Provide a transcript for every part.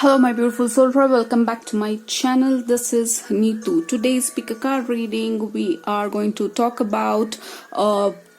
Hello my beautiful soul tribe, welcome back to my channel. This is Neetu. Today's pick a card reading, we are going to talk about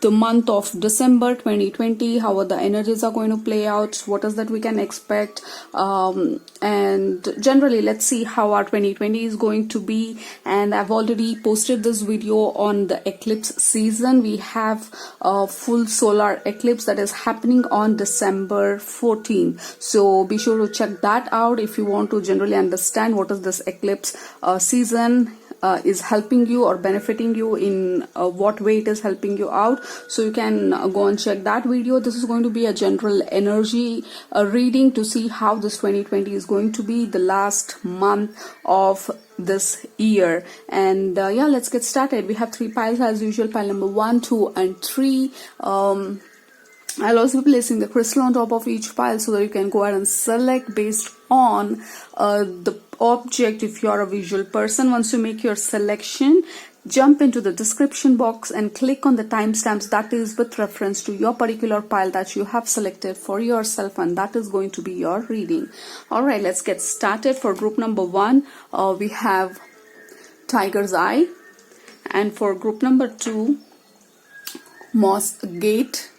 the month of December 2020, how the energies are going to play out, what is that we can expect, and generally let's see how our 2020 is going to be. And I've already posted this video on the eclipse season. We have a full solar eclipse that is happening on December 14, so be sure to check that out if you want to generally understand what is this eclipse season is helping you or benefiting you, in what way it is helping you out. So you can go and check that video. This is going to be a general energy reading to see how this 2020 is going to be, the last month of this year. And yeah, let's get started. We have 3 piles as usual, pile number 1, 2 and 3. I'll also be placing the crystal on top of each pile so that you can go ahead and select based on the object if you're a visual person. Once you make your selection, jump into the description box and click on the timestamps that is with reference to your particular pile that you have selected for yourself, and that is going to be your reading. Alright, let's get started. For group number 1, we have Tiger's Eye, and for group number 2, Moss Gate,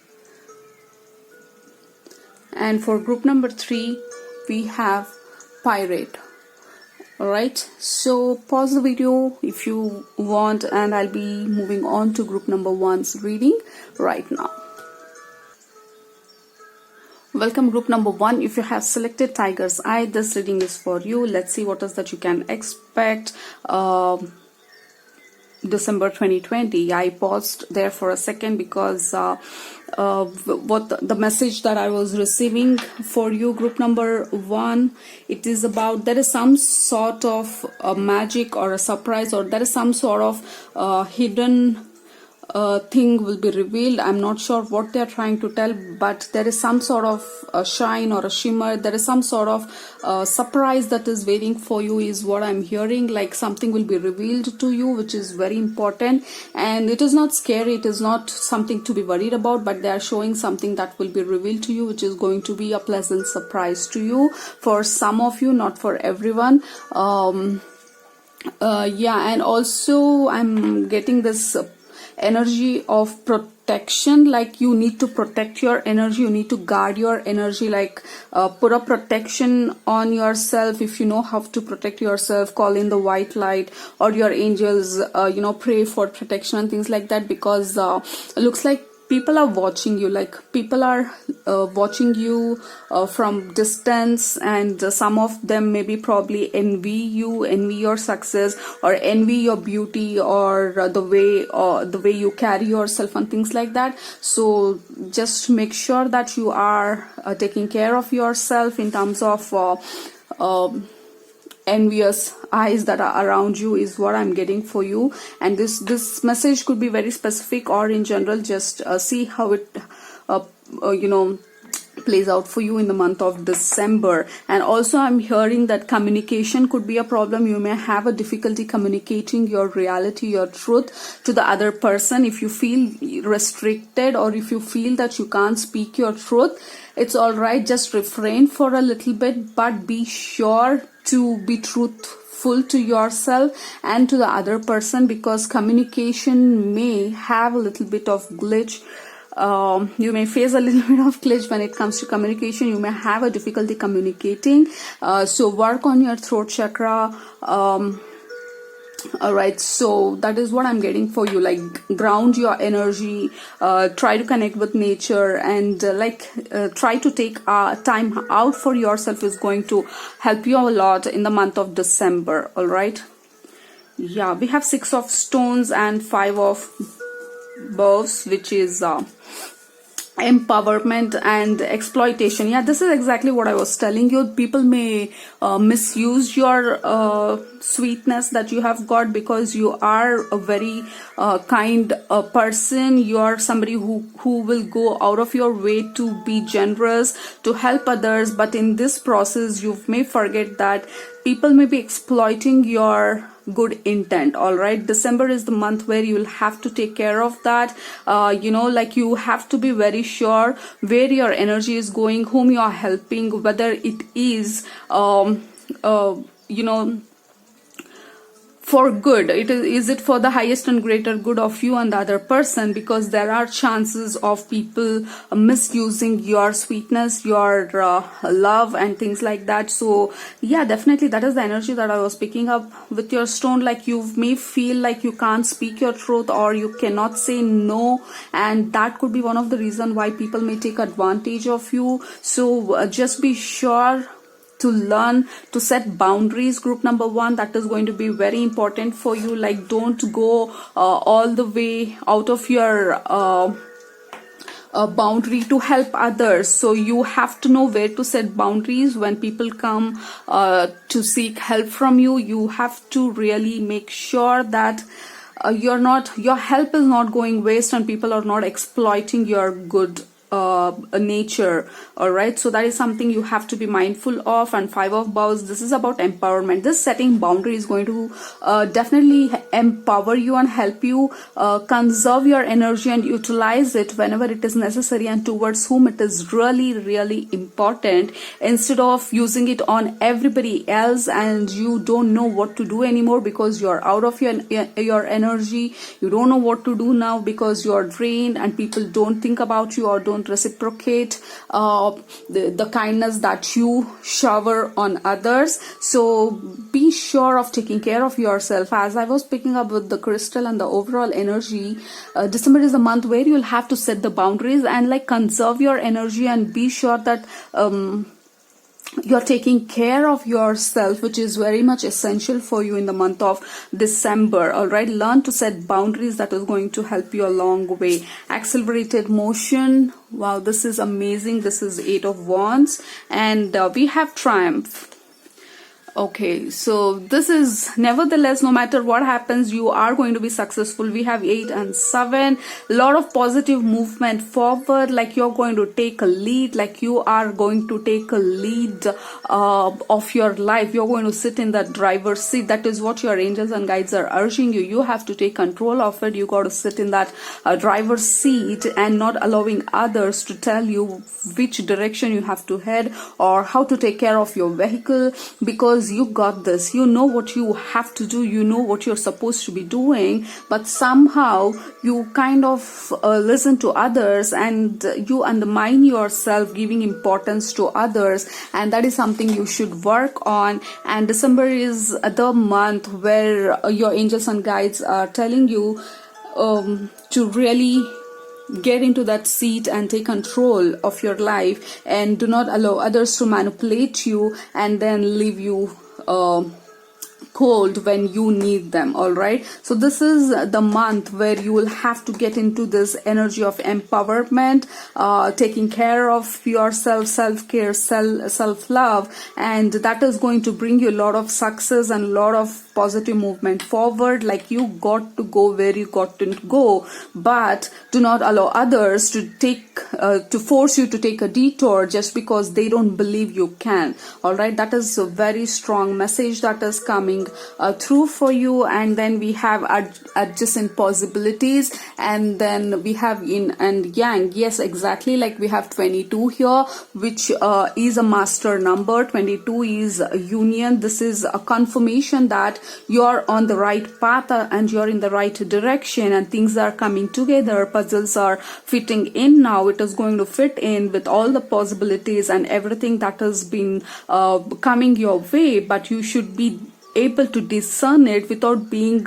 and for group number 3 we have Pirate. Alright, so pause the video if you want, and I'll be moving on to group number 1's reading right now. Welcome group number 1. If you have selected Tiger's Eye, this reading is for you. Let's see what is that you can expect. December 2020. I paused there for a second because what the message that I was receiving for you, group number 1, it is about there is some sort of magic or a surprise, or there is some sort of hidden thing will be revealed. I'm not sure what they're trying to tell, but there is some sort of a shine or a shimmer. There is some sort of surprise that is waiting for you is what I'm hearing. Like something will be revealed to you, which is very important, and it is not scary, it is not something to be worried about, but they are showing something that will be revealed to you, which is going to be a pleasant surprise to you for some of you, not for everyone. Yeah, and also I'm getting this energy of protection, like you need to protect your energy, you need to guard your energy, like put a protection on yourself. If you know how to protect yourself, call in the white light or your angels, pray for protection and things like that, because it looks like people are watching you, like people are watching you from distance, and some of them maybe probably envy you, envy your success, or envy your beauty, or the way you carry yourself and things like that. So just make sure that you are taking care of yourself in terms of envious eyes that are around you is what I'm getting for you. And this message could be very specific or in general. Just see how it plays out for you in the month of December. And also I'm hearing that communication could be a problem. You may have a difficulty communicating your reality, your truth to the other person. If you feel restricted, or if you feel that you can't speak your truth, it's all right, just refrain for a little bit, but be sure to be truthful to yourself and to the other person, because communication may have a little bit of glitch. You may face a little bit of glitch when it comes to communication. You may have a difficulty communicating, so work on your throat chakra. Alright, so that is what I'm getting for you, like ground your energy, try to connect with nature, and try to take time out for yourself is going to help you a lot in the month of December. Alright, yeah, we have 6 of stones and 5 of bows, which is empowerment and exploitation. Yeah, this is exactly what I was telling you. People may misuse your sweetness that you have got, because you are a very kind person. You are somebody who will go out of your way to be generous, to help others, but in this process you may forget that people may be exploiting your good intent. All right, December is the month where you will have to take care of that. Like you have to be very sure where your energy is going, whom you are helping, whether it is for good. Is it for the highest and greater good of you and the other person? Because there are chances of people misusing your sweetness, your love and things like that. So yeah, definitely that is the energy that I was picking up with your stone. Like you may feel like you can't speak your truth, or you cannot say no, and that could be one of the reasons why people may take advantage of you. So just be sure to learn to set boundaries. Group number 1, that is going to be very important for you. Like don't go all the way out of your boundary to help others. So you have to know where to set boundaries. When people come to seek help from you, you have to really make sure that your help is not going waste and people are not exploiting your good nature. All right, so that is something you have to be mindful of. And 5 of Bowls, this is about empowerment. This setting boundary is going to definitely empower you and help you conserve your energy and utilize it whenever it is necessary and towards whom it is really, really important, instead of using it on everybody else and you don't know what to do anymore because you're out of your energy. You don't know what to do now because you're drained and people don't think about you or don't reciprocate the kindness that you shower on others. So be sure of taking care of yourself. As I was picking up with the crystal and the overall energy, December is a month where you'll have to set the boundaries and like conserve your energy and be sure that you're taking care of yourself, which is very much essential for you in the month of December. All right, learn to set boundaries. That is going to help you a long way. Accelerated motion. Wow, this is amazing. This is 8 of Wands, and we have Triumph. Okay, so this is, nevertheless, no matter what happens, you are going to be successful. We have 8 and 7. A lot of positive movement forward, like you're going to take a lead, like you are going to take a lead of your life. You're going to sit in the driver's seat. That is what your angels and guides are urging you. You have to take control of it. You got to sit in that driver's seat and not allowing others to tell you which direction you have to head or how to take care of your vehicle, because you got this. You know what you have to do. You know what you're supposed to be doing, but somehow you kind of listen to others and you undermine yourself, giving importance to others, and that is something you should work on. And December is the month where your angels and guides are telling you to really get into that seat and take control of your life, and do not allow others to manipulate you and then leave you cold when you need them. All right, so this is the month where you will have to get into this energy of empowerment, taking care of yourself, self-care, self-love, and that is going to bring you a lot of success and a lot of positive movement forward. Like you got to go where you got to go, but do not allow others to to force you to take a detour just because they don't believe you can. All right, that is a very strong message that is coming through for you. And then we have adjacent possibilities, and then we have yin and yang. Yes, exactly, like we have 22 here, which is a master number. 22 is a union. This is a confirmation that you're on the right path and you're in the right direction, and things are coming together. Puzzles are fitting in now. It is going to fit in with all the possibilities and everything that has been coming your way, but you should be able to discern it without being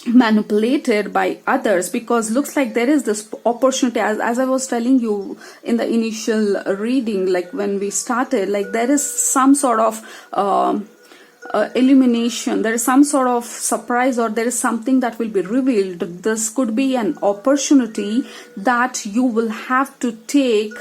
manipulated by others, because looks like there is this opportunity, as I was telling you in the initial reading, like when we started, like there is some sort of illumination, there is some sort of surprise, or there is something that will be revealed. This could be an opportunity that you will have to take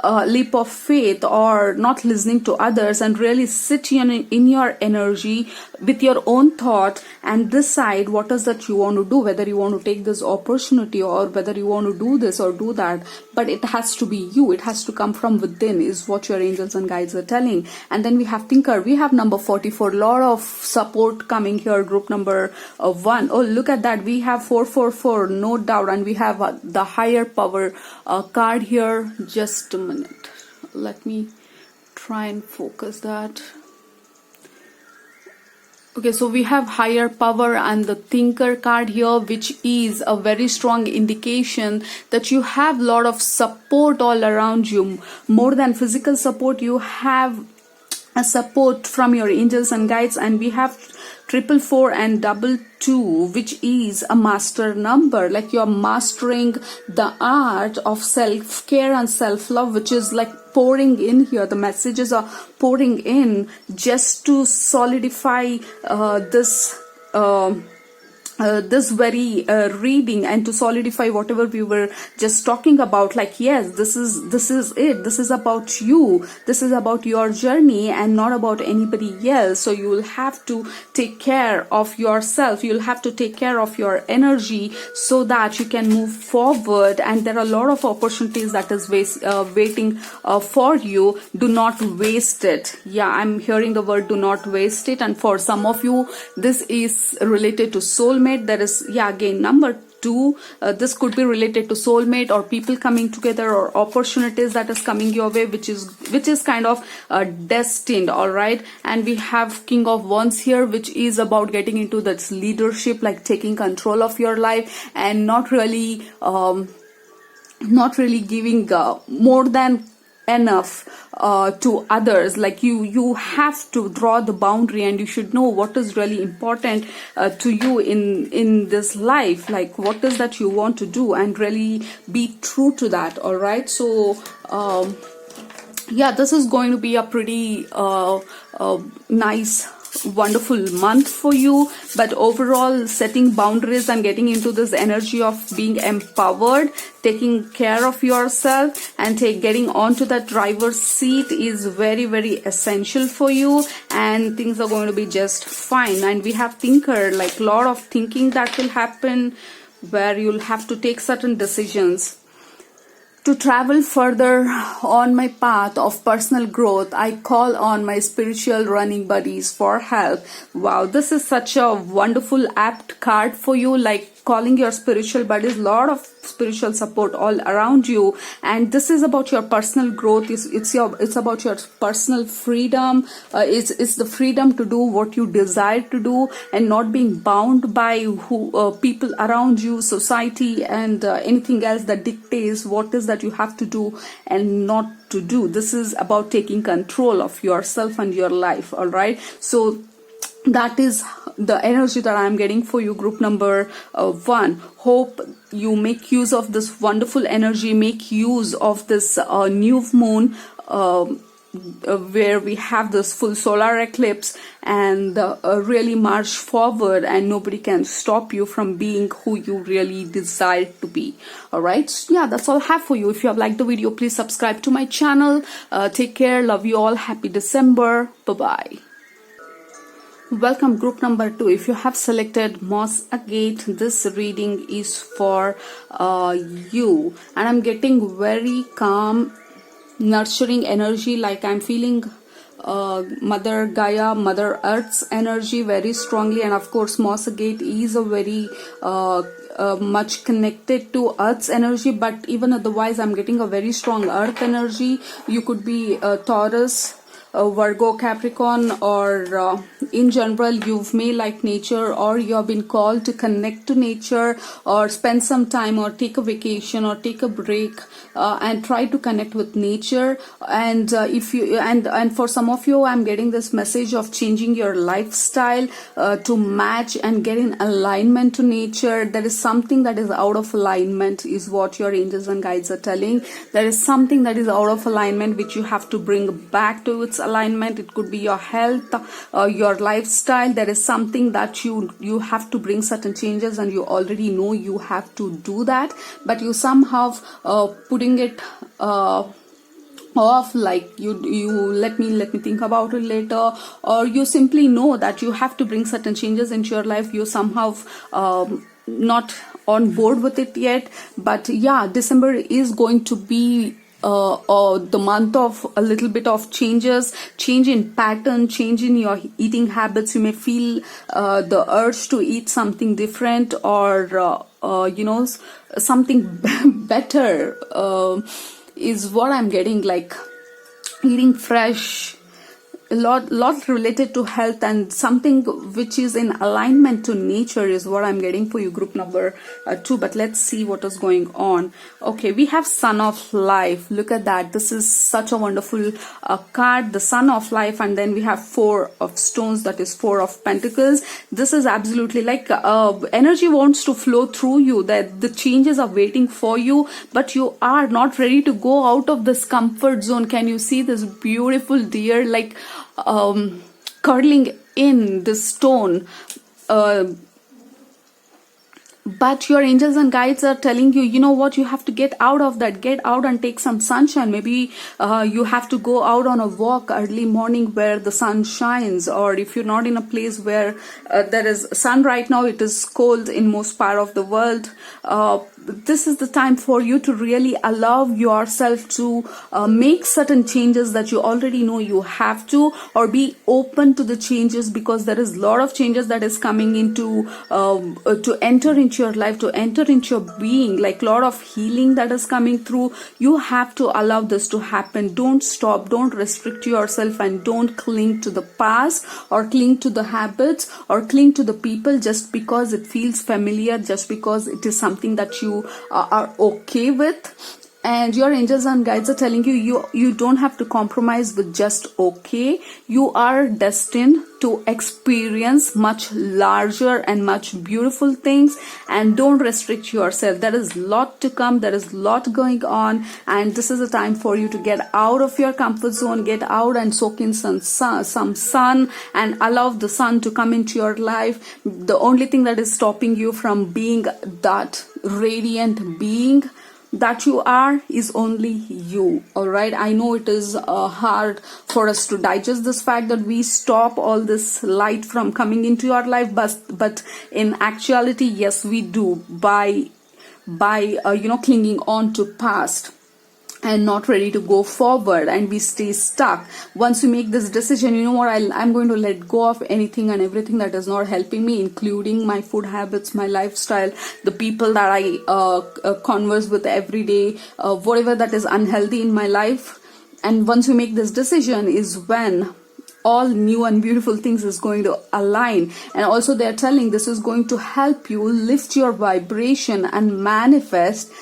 leap of faith or not listening to others and really sit in your energy with your own thought and decide what is that you want to do, whether you want to take this opportunity or whether you want to do this or do that. But it has to be you. It has to come from within, is what your angels and guides are telling. And then we have thinker. We have number 44. Lot of support coming here. Group number 1. Oh, look at that. We have 444. No doubt. And we have the higher power card here. Just a minute. Let me try and focus that. Okay, so we have higher power and the thinker card here, which is a very strong indication that you have a lot of support all around you. More than physical support, you have a support from your angels and guides. And we have 444 and 22, which is a master number. Like you're mastering the art of self-care and self-love, which is like pouring in here. The messages are pouring in just to solidify this very reading and to solidify whatever we were just talking about. Like, yes, this is it. This is about you. This is about your journey and not about anybody else. So you will have to take care of yourself. You'll have to take care of your energy so that you can move forward. And there are a lot of opportunities that is waiting for you. Do not waste it. Yeah, I'm hearing the word do not waste it. And for some of you, this is related to soulmate. There is, yeah, again, number 2. This could be related to soulmate or people coming together or opportunities that is coming your way, which is kind of destined. All right. And we have King of Wands here, which is about getting into this leadership, like taking control of your life and not really giving more than enough to others. Like you have to draw the boundary and you should know what is really important to you in this life, like what is that you want to do and really be true to that. All right. So yeah, this is going to be a pretty nice, wonderful month for you. But overall, setting boundaries and getting into this energy of being empowered, taking care of yourself and getting onto that driver's seat is very, very essential for you, and things are going to be just fine. And we have thinker, like a lot of thinking that will happen where you'll have to take certain decisions. To travel further on my path of personal growth, I call on my spiritual running buddies for help. Wow, this is such a wonderful, apt card for you, like calling your spiritual buddies. Lot of spiritual support all around you, and this is about your personal growth. It's about your personal freedom. It's the freedom to do what you desire to do and not being bound by people around you, society, and anything else that dictates what is that you have to do and not to do. This is about taking control of yourself and your life. All right. So that is the energy that I'm getting for you, group number 1. Hope you make use of this wonderful energy, make use of this new moon where we have this full solar eclipse, and really march forward, and nobody can stop you from being who you really desire to be. All right. So yeah, that's all I have for you. If you have liked the video, please subscribe to my channel. Take care. Love you all. Happy December. Bye-bye. Welcome, group number 2. If you have selected Moss Agate, this reading is for you. And I'm getting very calm, nurturing energy. Like I'm feeling Mother Gaia, Mother Earth's energy very strongly. And of course, Moss Agate is a very much connected to Earth's energy. But even otherwise, I'm getting a very strong Earth energy. You could be Taurus, Virgo, Capricorn, or in general you may like nature, or you have been called to connect to nature, or spend some time, or take a vacation, or take a break and try to connect with nature. And if you and for some of you, I'm getting this message of changing your lifestyle to match and get in alignment to nature. There is something that is out of alignment, is what your angels and guides are telling. There is something that is out of alignment which you have to bring back to its alignment. It could be your health, your lifestyle. There is something that you have to bring certain changes, and you already know you have to do that, but you somehow putting it of like you let me think about it later, or you simply know that you have to bring certain changes into your life. You somehow not on board with it yet, but yeah, December is going to be the month of a little bit of change in pattern, change in your eating habits. You may feel the urge to eat something different, or something better is what I'm getting, like eating fresh, a lot related to health, and something which is in alignment to nature is what I'm getting for you, group number 2. But let's see what is going on. Okay, we have Sun of Life. Look at that. This is such a wonderful card, the Sun of Life. And then we have Four of Stones, that is Four of Pentacles. This is absolutely like energy wants to flow through you, that the changes are waiting for you, but you are not ready to go out of this comfort zone. Can you see this beautiful deer like curling in the stone? But your angels and guides are telling you, you know what, you have to get out of that, get out and take some sunshine. Maybe you have to go out on a walk early morning where the sun shines, or if you're not in a place where there is sun right now, it is cold in most part of the world. This is the time for you to really allow yourself to make certain changes that you already know you have to, or be open to the changes, because there is a lot of changes that is coming into to enter into your life, to enter into your being, like a lot of healing that is coming through. You have to allow this to happen. Don't stop, don't restrict yourself, and don't cling to the past, or cling to the habits, or cling to the people just because it feels familiar, just because it is something that you are okay with. And your angels and guides are telling you don't have to compromise with just okay. You are destined to experience much larger and much beautiful things, and don't restrict yourself. There is a lot to come, there is a lot going on, and this is a time for you to get out of your comfort zone, get out and soak in some sun, and allow the sun to come into your life. The only thing that is stopping you from being that radiant being that you are is only you. All right, I know it is hard for us to digest this fact that we stop all this light from coming into our life, but in actuality, yes, we do, by clinging on to past and not ready to go forward, and we stay stuck. Once you make this decision, you know what, I'm going to let go of anything and everything that is not helping me, including my food habits, my lifestyle, the people that I converse with every day, whatever that is unhealthy in my life. And once you make this decision is when all new and beautiful things is going to align. And also they're telling this is going to help you lift your vibration and manifest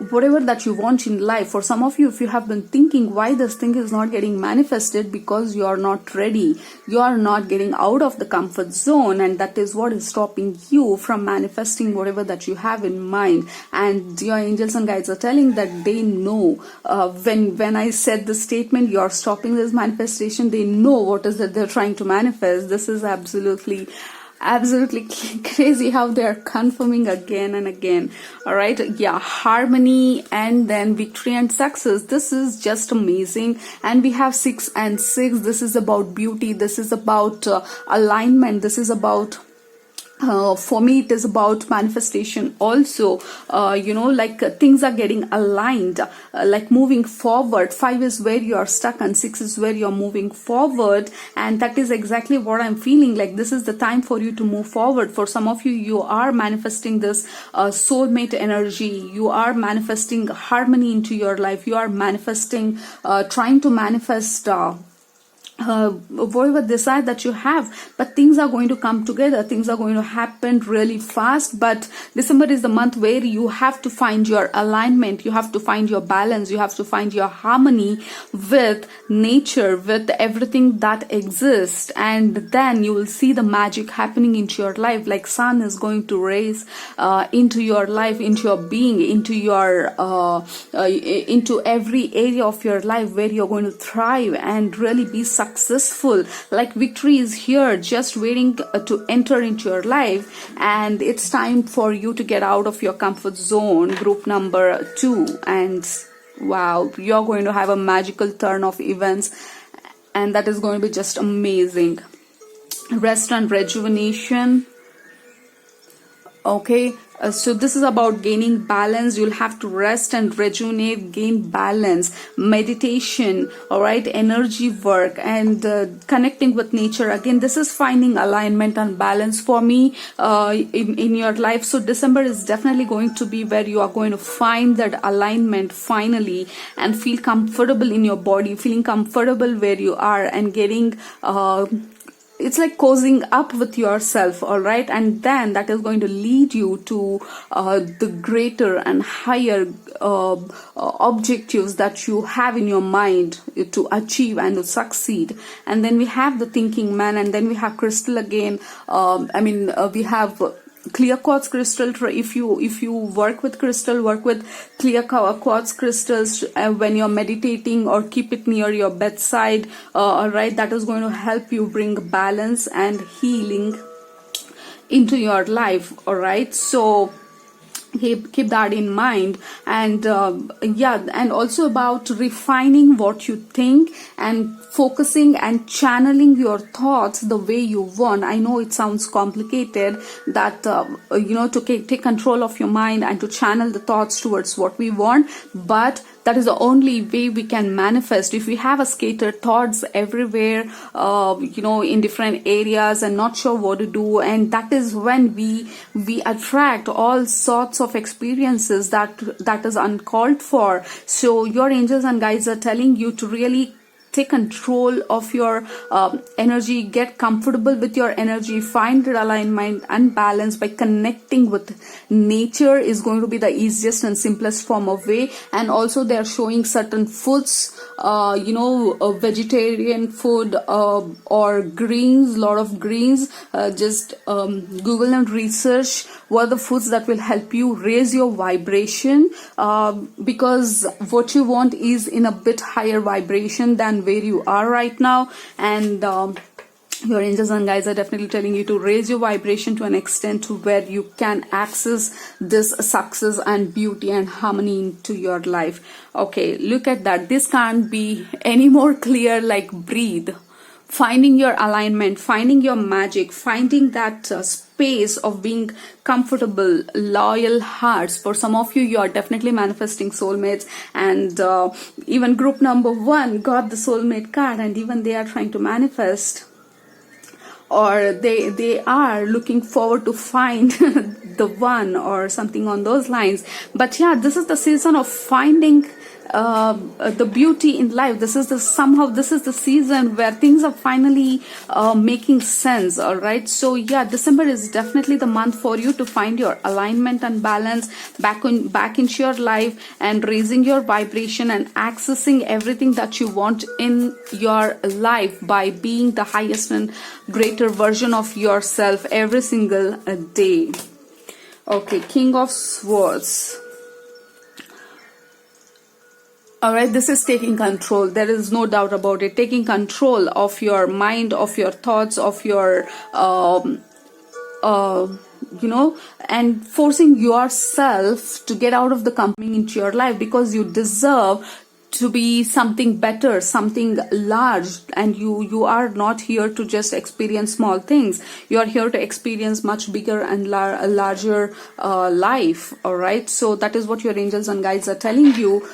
whatever that you want in life. For some of you, if you have been thinking why this thing is not getting manifested, because you are not ready, you are not getting out of the comfort zone, and that is what is stopping you from manifesting whatever that you have in mind. And your angels and guides are telling that they know when I said the statement, you're stopping this manifestation, they know what is that they're trying to manifest. This is absolutely crazy how they're confirming again and again. All right, yeah, harmony and then victory and success. This is just amazing. And we have 6 and 6. This is about beauty, this is about alignment, this is about for me it is about manifestation also. Things are getting aligned, like moving forward. 5 is where you are stuck and 6 is where you're moving forward, and that is exactly what I'm feeling. Like this is the time for you to move forward. For some of you, you are manifesting this soulmate energy, you are manifesting harmony into your life, you are manifesting trying to manifest whatever desire that you have, but things are going to come together, things are going to happen really fast. But December is the month where you have to find your alignment, you have to find your balance, you have to find your harmony with nature, with everything that exists, and then you will see the magic happening into your life. Like sun is going to raise into your life, into your being, into your into every area of your life where you're going to thrive and really be successful. Like victory is here, just waiting to enter into your life, and it's time for you to get out of your comfort zone, group number 2. And Wow, you're going to have a magical turn of events, and that is going to be just amazing. Rest and rejuvenation. Okay, so this is about gaining balance. You'll have to rest and rejuvenate, gain balance, meditation, all right, energy work, and connecting with nature. Again, this is finding alignment and balance for me in your life. So December is definitely going to be where you are going to find that alignment finally and feel comfortable in your body, feeling comfortable where you are, and getting it's like cozying up with yourself, all right, and then that is going to lead you to the greater and higher objectives that you have in your mind to achieve and to succeed. And then we have the thinking man, and then we have crystal again. We have clear quartz crystal. If you work with crystal, work with clear quartz crystals when you're meditating, or keep it near your bedside, all right, that is going to help you bring balance and healing into your life, all right. So keep that in mind. And and also about refining what you think and focusing and channeling your thoughts the way you want. I know it sounds complicated, that to take control of your mind and to channel the thoughts towards what we want, but that is the only way we can manifest. If we have a scattered thoughts everywhere, in different areas, and not sure what to do, and that is when we attract all sorts of experiences that is uncalled for. So your angels and guides are telling you to really take control of your energy, get comfortable with your energy, find the alignment and balance by connecting with nature is going to be the easiest and simplest form of way. And also they are showing certain foods, vegetarian food or greens, lot of greens. Just Google and research what are the foods that will help you raise your vibration, because what you want is in a bit higher vibration than where you are right now. And your angels and guides are definitely telling you to raise your vibration to an extent to where you can access this success and beauty and harmony into your life. Okay, look at that. This can't be any more clear. Like, breathe. Finding your alignment, finding your magic, finding that space of being comfortable, loyal hearts. For some of you, you are definitely manifesting soulmates, and even group number 1 got the soulmate card, and even they are trying to manifest, or they are looking forward to find the one, or something on those lines. But yeah, this is the season of finding the beauty in life. This is the season where things are finally making sense, all right. So yeah, December is definitely the month for you to find your alignment and balance back into your life, and raising your vibration and accessing everything that you want in your life by being the highest and greater version of yourself every single day. Okay, King of Swords. Alright, this is taking control. There is no doubt about it. Taking control of your mind, of your thoughts, of your, and forcing yourself to get out of the company into your life, because you deserve to be something better, something large, and you are not here to just experience small things. You are here to experience much bigger and larger life, all right. So that is what your angels and guides are telling you,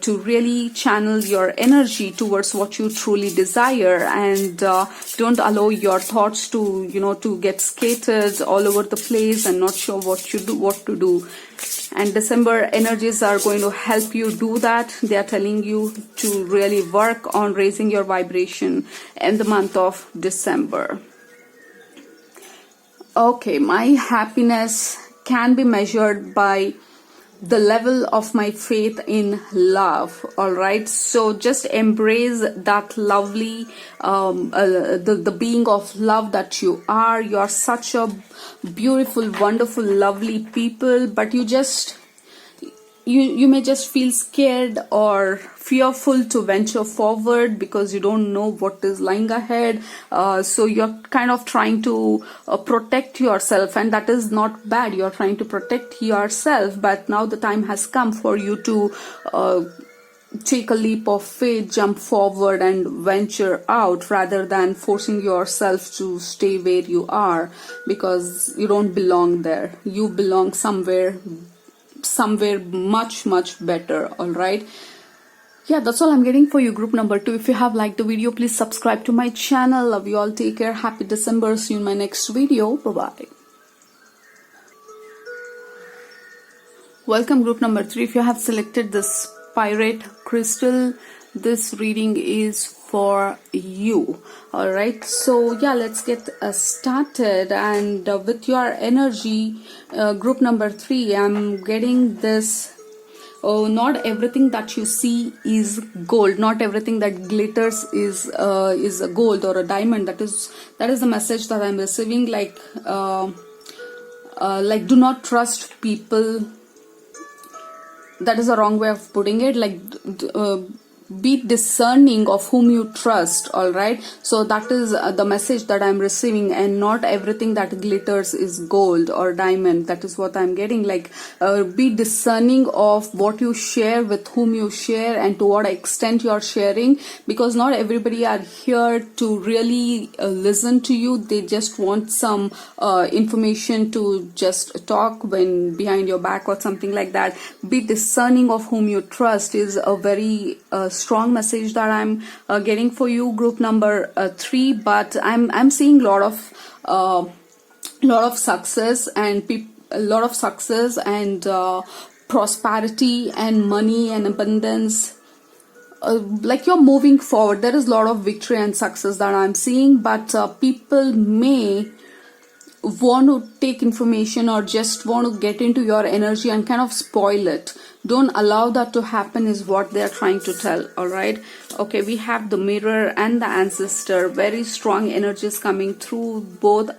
to really channel your energy towards what you truly desire, and don't allow your thoughts to to get scattered all over the place and not sure what to do. And December energies are going to help you do that. They are telling you to really work on raising your vibration in the month of December. Okay, my happiness can be measured by the level of my faith in love, all right. So just embrace that lovely the being of love that you are. You are such a beautiful, wonderful, lovely people, but you may just feel scared or fearful to venture forward because you don't know what is lying ahead. So you're kind of trying to protect yourself, and that is not bad. You're trying to protect yourself, but now the time has come for you to take a leap of faith, jump forward and venture out rather than forcing yourself to stay where you are, because you don't belong there. You belong somewhere much better. All right. Yeah, that's all I'm getting for you, group number 2. If you have liked the video, please subscribe to my channel. Love you all. Take care. Happy December. See you in my next video. Bye-bye. Welcome, group number 3. If you have selected this pirate crystal, this reading is for you. All right, so yeah, let's get started. And with your energy, group number 3, I'm getting this. Oh, not everything that you see is gold. Not everything that glitters is a gold or a diamond. That is the message that I'm receiving. Like do not trust people. That is a wrong way of putting it. Like, be discerning of whom you trust. All right, so that is the message that I'm receiving. And not everything that glitters is gold or diamond. That is what I'm getting. Like, be discerning of what you share, with whom you share, and to what extent you're sharing, because not everybody are here to really listen to you. They just want some information to just talk when behind your back or something like that. Be discerning of whom you trust is a very strong message that I'm getting for you, group number 3. But I'm seeing a lot of success and prosperity and money and abundance. Like, you're moving forward. There is a lot of victory and success that I'm seeing, but people may want to take information or just want to get into your energy and kind of spoil it. Don't allow that to happen is what they're trying to tell. All right, okay, we have the Mirror and the Ancestor. Very strong energies coming through. Both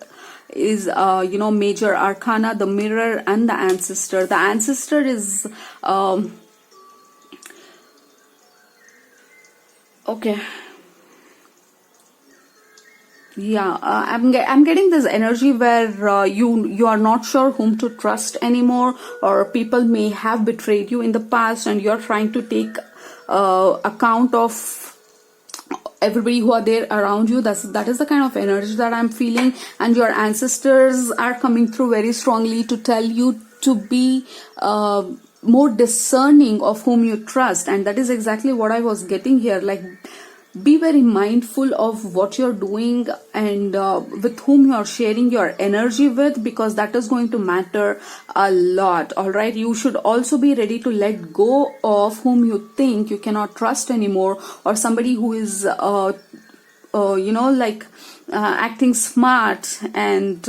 is major arcana, the Mirror and the Ancestor. The Ancestor is okay. Yeah, I'm getting this energy where you are not sure whom to trust anymore, or people may have betrayed you in the past, and you're trying to take account of everybody who are there around you. That is the kind of energy that I'm feeling. And your ancestors are coming through very strongly to tell you to be more discerning of whom you trust. And that is exactly what I was getting here. Like, be very mindful of what you're doing and with whom you're sharing your energy with, because that is going to matter a lot. All right, you should also be ready to let go of whom you think you cannot trust anymore, or somebody who is acting smart and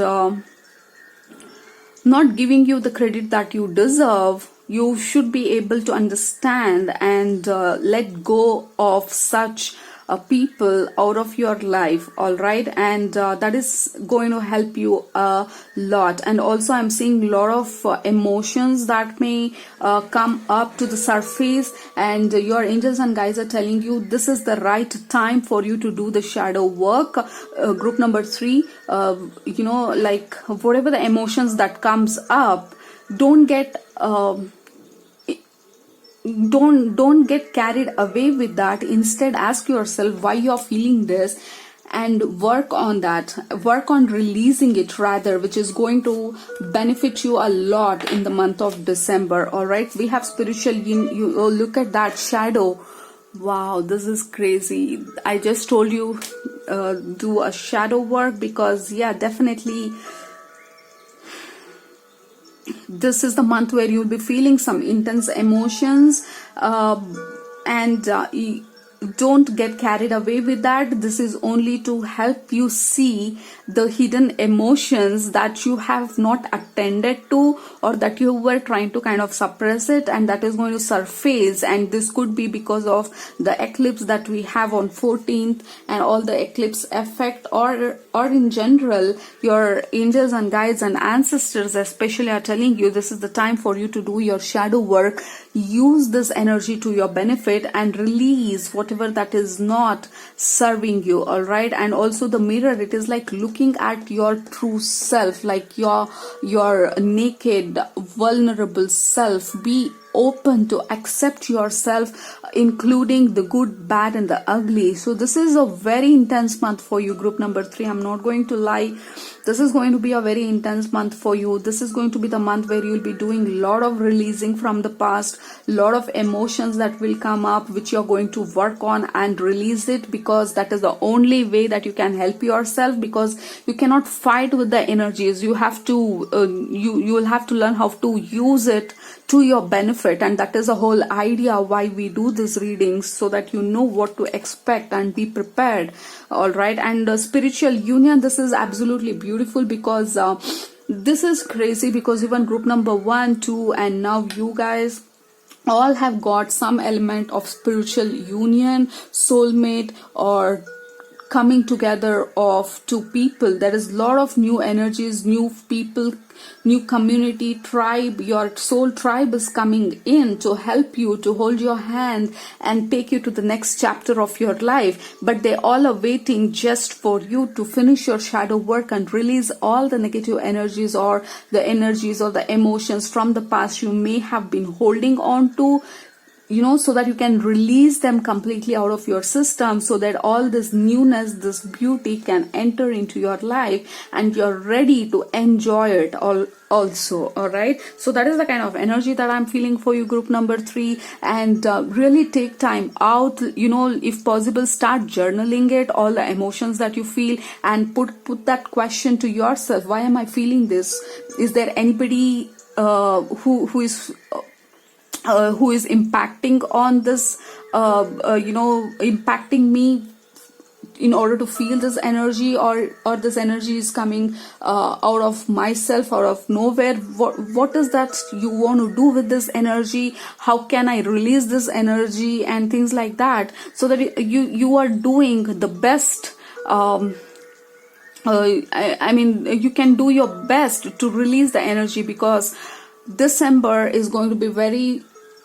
not giving you the credit that you deserve. You should be able to understand and let go of such people out of your life. All right, and that is going to help you a lot. And also, I'm seeing a lot of emotions that may come up to the surface, and your angels and guides are telling you this is the right time for you to do the shadow work. Group number 3, like, whatever the emotions that comes up, don't get don't get carried away with that. Instead, ask yourself why you're feeling this and work on that. Work on releasing it rather, which is going to benefit you a lot in the month of December. All right, we have spiritual. You look at that shadow. Wow, this is crazy. I just told you do a shadow work, because yeah, definitely this is the month where you'll be feeling some intense emotions, and don't get carried away with that. This is only to help you see the hidden emotions that you have not attended to, or that you were trying to kind of suppress it, and that is going to surface. And this could be because of the eclipse that we have on 14th and all the eclipse effect, or in general, your angels and guides and ancestors especially are telling you this is the time for you to do your shadow work. Use this energy to your benefit and release whatever whatever that is not serving you. All right. And also the mirror, it is like looking at your true self, like your naked vulnerable self. Be open to accept yourself, including the good, bad, and the ugly. So this is a very intense month for you, group number 3. I'm not going to lie. This is going to be a very intense month for you. This is going to be the month where you'll be doing a lot of releasing from the past, a lot of emotions that will come up, which you're going to work on and release it, because that is the only way that you can help yourself, because you cannot fight with the energies. You have to, you will have to learn how to use it to your benefit, and that is the whole idea why we do these readings, so that you know what to expect and be prepared. All right. And spiritual union, this is absolutely beautiful, because this is crazy, because even group number 1, 2, and now you guys all have got some element of spiritual union, soulmate, or coming together of two people. There is a lot of new energies, new people, new community, tribe. Your soul tribe is coming in to help you, to hold your hand and take you to the next chapter of your life. But they all are waiting just for you to finish your shadow work and release all the negative energies, or the energies or the emotions from the past you may have been holding on to, so that you can release them completely out of your system, so that all this newness, this beauty can enter into your life and you're ready to enjoy it all also. All right. So that is the kind of energy that I'm feeling for you, group number 3. And really take time out, if possible, start journaling it, all the emotions that you feel, and put that question to yourself: why am I feeling this? Is there anybody who is impacting on this, impacting me in order to feel this energy, or this energy is coming out of myself, out of nowhere? What is that you want to do with this energy? How can I release this energy, and things like that, so that you are doing the best. I mean, you can do your best to release the energy, because December is going to be very,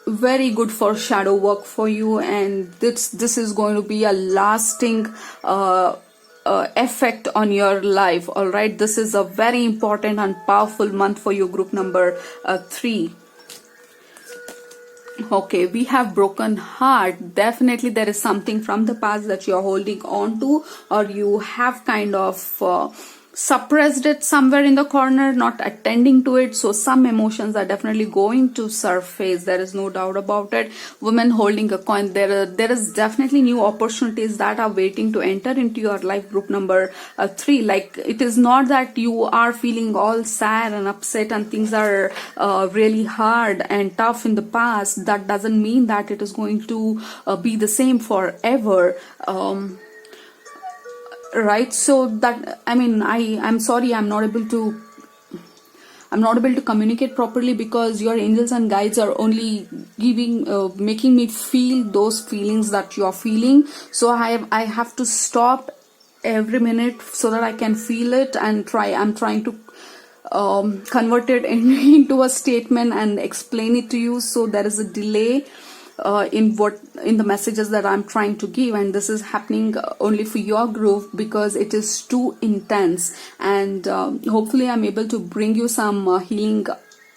very good for shadow work for you, and this is going to be a lasting effect on your life. All right. This is a very important and powerful month for you, group number 3. Okay, we have broken heart. Definitely there is something from the past that you're holding on to, or you have kind of suppressed it somewhere in the corner, not attending to it. So some emotions are definitely going to surface. There is no doubt about it. Women holding a coin, there is definitely new opportunities that are waiting to enter into your life, group number 3. Like, it is not that you are feeling all sad and upset and things are really hard and tough in the past. That doesn't mean that it is going to be the same forever. Right. So that, I mean, I'm sorry, I'm not able to communicate properly, because your angels and guides are only making me feel those feelings that you're feeling. So I have to stop every minute so that I can feel it, and I'm trying to convert it into a statement and explain it to you. So there is a delay in the messages that I'm trying to give, and this is happening only for your group because it is too intense. And hopefully I'm able to bring you some healing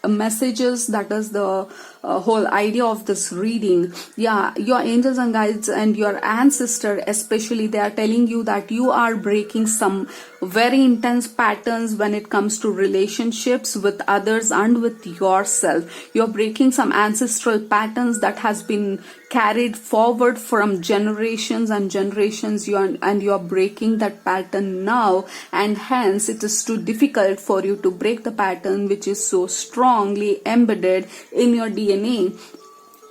messages. That is the whole idea of this reading. Yeah, your angels and guides and your ancestor especially, they are telling you that you are breaking some very intense patterns when it comes to relationships with others and with yourself. You're breaking some ancestral patterns that has been carried forward from generations and generations, and you're breaking that pattern now, and hence it is too difficult for you to break the pattern which is so strongly embedded in your DNA.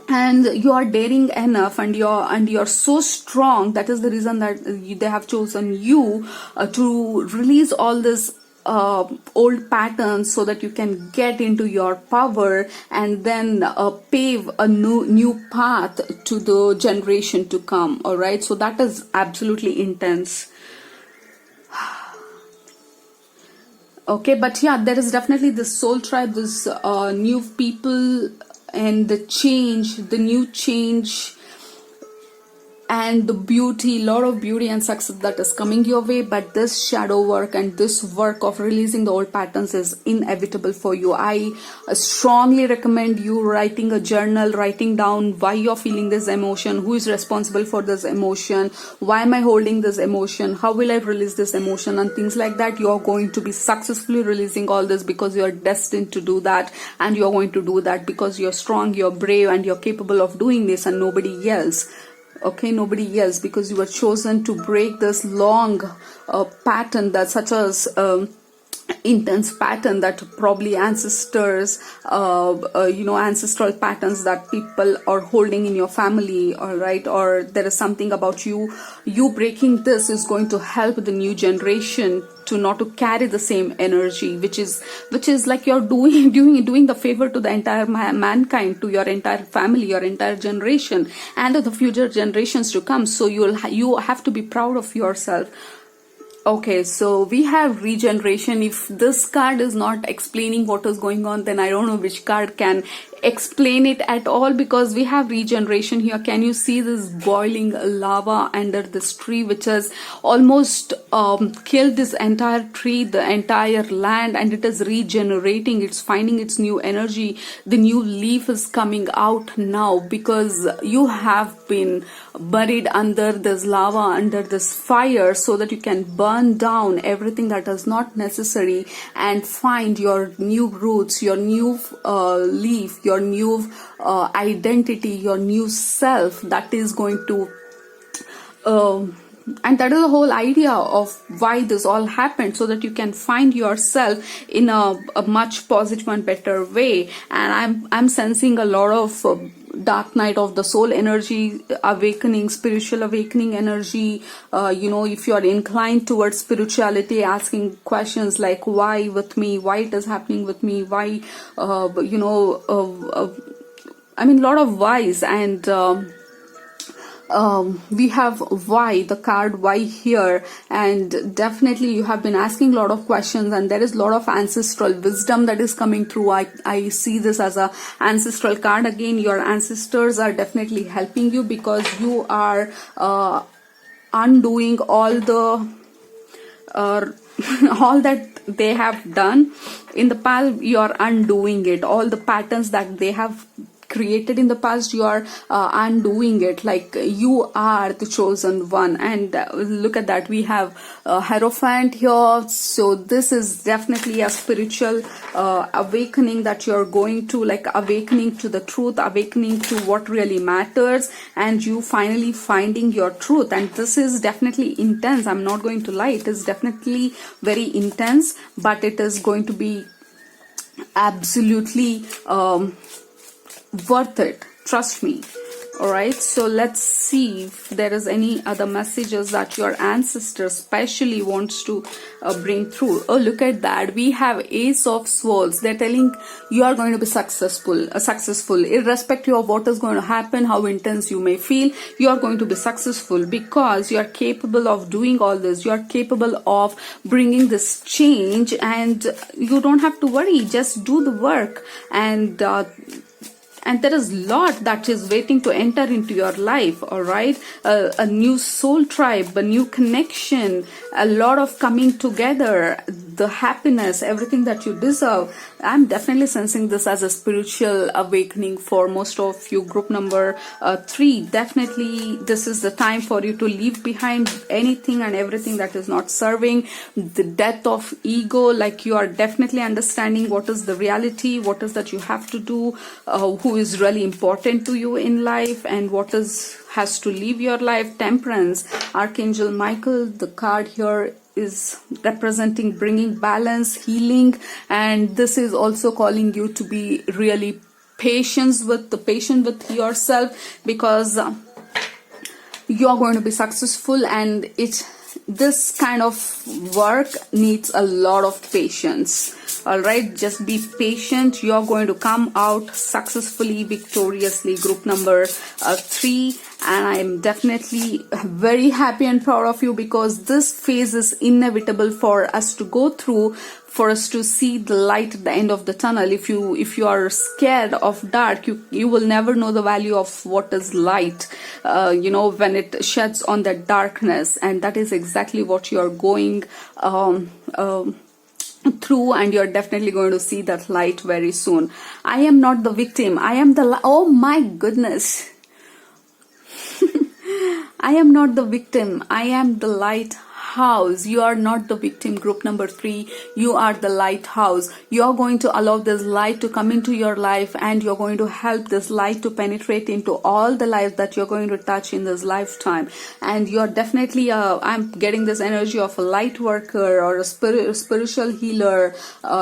And you are daring enough, and you're so strong. That is the reason that they have chosen you to release all this old patterns, so that you can get into your power and then pave a new path to the generation to come. All right, so that is absolutely intense. Okay, but yeah, there is definitely this soul tribe, this new people, and the new change, and the beauty, lot of beauty and success that is coming your way. But this shadow work and this work of releasing the old patterns is inevitable for you. I strongly recommend you writing a journal, writing down why you're feeling this emotion, who is responsible for this emotion, why am I holding this emotion, how will I release this emotion, and things like that. You're going to be successfully releasing all this because you're destined to do that, and you're going to do that because you're strong, you're brave, and you're capable of doing this, and nobody else. Okay, nobody else, because you were chosen to break this long pattern, that such as intense pattern that probably ancestors, ancestral patterns that people are holding in your family, all right, or there is something about you breaking this is going to help the new generation to not to carry the same energy, which is like you're doing the favor to the entire mankind, to your entire family, your entire generation, and the future generations to come. So you have to be proud of yourself. Okay, so we have regeneration. If this card is not explaining what is going on, then I don't know which card can explain it at all, because we have regeneration here. Can you see this boiling lava under this tree, which has almost killed this entire tree, the entire land, and it is regenerating. It's finding its new energy. The new leaf is coming out now because you have been buried under this lava, under this fire, so that you can burn down everything that is not necessary and find your new roots, your new leaf, your new identity, your new self that is going to and that is the whole idea of why this all happened, so that you can find yourself in a much positive and better way. And I'm sensing a lot of dark night of the soul energy, awakening, spiritual awakening energy. If you are inclined towards spirituality, asking questions like why with me, why it is happening with me, why, a lot of whys. And we have why, the card why here, and definitely you have been asking a lot of questions, and there is a lot of ancestral wisdom that is coming through. I see this as a ancestral card. Again, your ancestors are definitely helping you, because you are undoing all the all that they have done in the past. You are undoing it, all the patterns that they have created in the past. You are undoing it, like you are the chosen one. And look at that, we have Hierophant here. So this is definitely a spiritual awakening that you're going to, like awakening to the truth, awakening to what really matters, and you finally finding your truth. And this is definitely intense. I'm not going to lie, it is definitely very intense, but it is going to be absolutely worth it, trust me. All right, so let's see if there is any other messages that your ancestor specially wants to bring through. Oh, look at that, we have Ace of Swords. They're telling you are going to be successful, irrespective of what is going to happen, how intense you may feel. You are going to be successful because you are capable of doing all this. You are capable of bringing this change, and you don't have to worry. Just do the work, and there is a lot that is waiting to enter into your life. All right, a new soul tribe, a new connection, a lot of coming together, the happiness, everything that you deserve. I'm definitely sensing this as a spiritual awakening for most of you. Group number 3, definitely this is the time for you to leave behind anything and everything that is not serving. The death of ego, like you are definitely understanding what is the reality, what is that you have to do, who is really important to you in life, and what has to leave your life. Temperance, Archangel Michael, the card here is representing bringing balance, healing, and this is also calling you to be really patient with yourself, because you're going to be successful, and this kind of work needs a lot of patience. All right, just be patient. You're going to come out successfully, victoriously. Group number 3, and I'm definitely very happy and proud of you, because this phase is inevitable for us to go through, for us to see the light at the end of the tunnel. If you are scared of dark, you will never know the value of what is light, when it sheds on that darkness. And that is exactly what you are going through, and you're definitely going to see that light very soon. I am not the victim, I am the oh my goodness. I am not the victim, I am the lighthouse. You are not the victim, group number 3. You are the lighthouse. You are going to allow this light to come into your life, and you're going to help this light to penetrate into all the lives that you're going to touch in this lifetime. And you're definitely I'm getting this energy of a light worker, or a spiritual healer,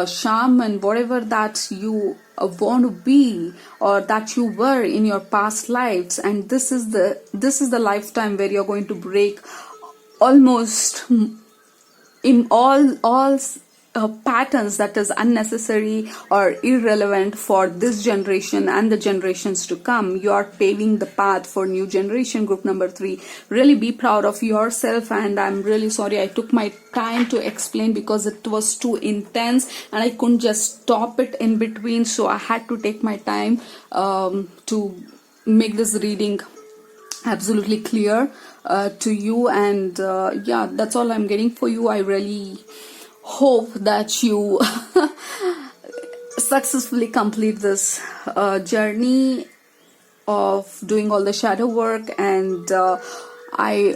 shaman, whatever that you want to be, or that you were in your past lives. And this is the lifetime where you're going to break almost in all patterns that is unnecessary or irrelevant for this generation and the generations to come. You are paving the path for new generation, group number 3. Really be proud of yourself. And I'm really sorry I took my time to explain, because it was too intense and I couldn't just stop it in between. So I had to take my time to make this reading absolutely clear to you. And yeah, that's all I'm getting for you. I really hope that you successfully complete this journey of doing all the shadow work. And I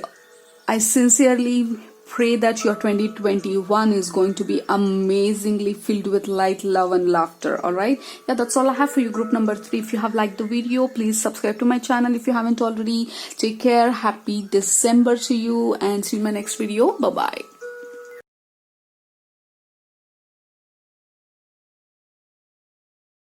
sincerely pray that your 2021 is going to be amazingly filled with light, love and laughter. All right, yeah, that's all I have for you, group number 3. If you have liked the video, please subscribe to my channel if you haven't already. Take care, happy December to you, and see you in my next video. Bye bye.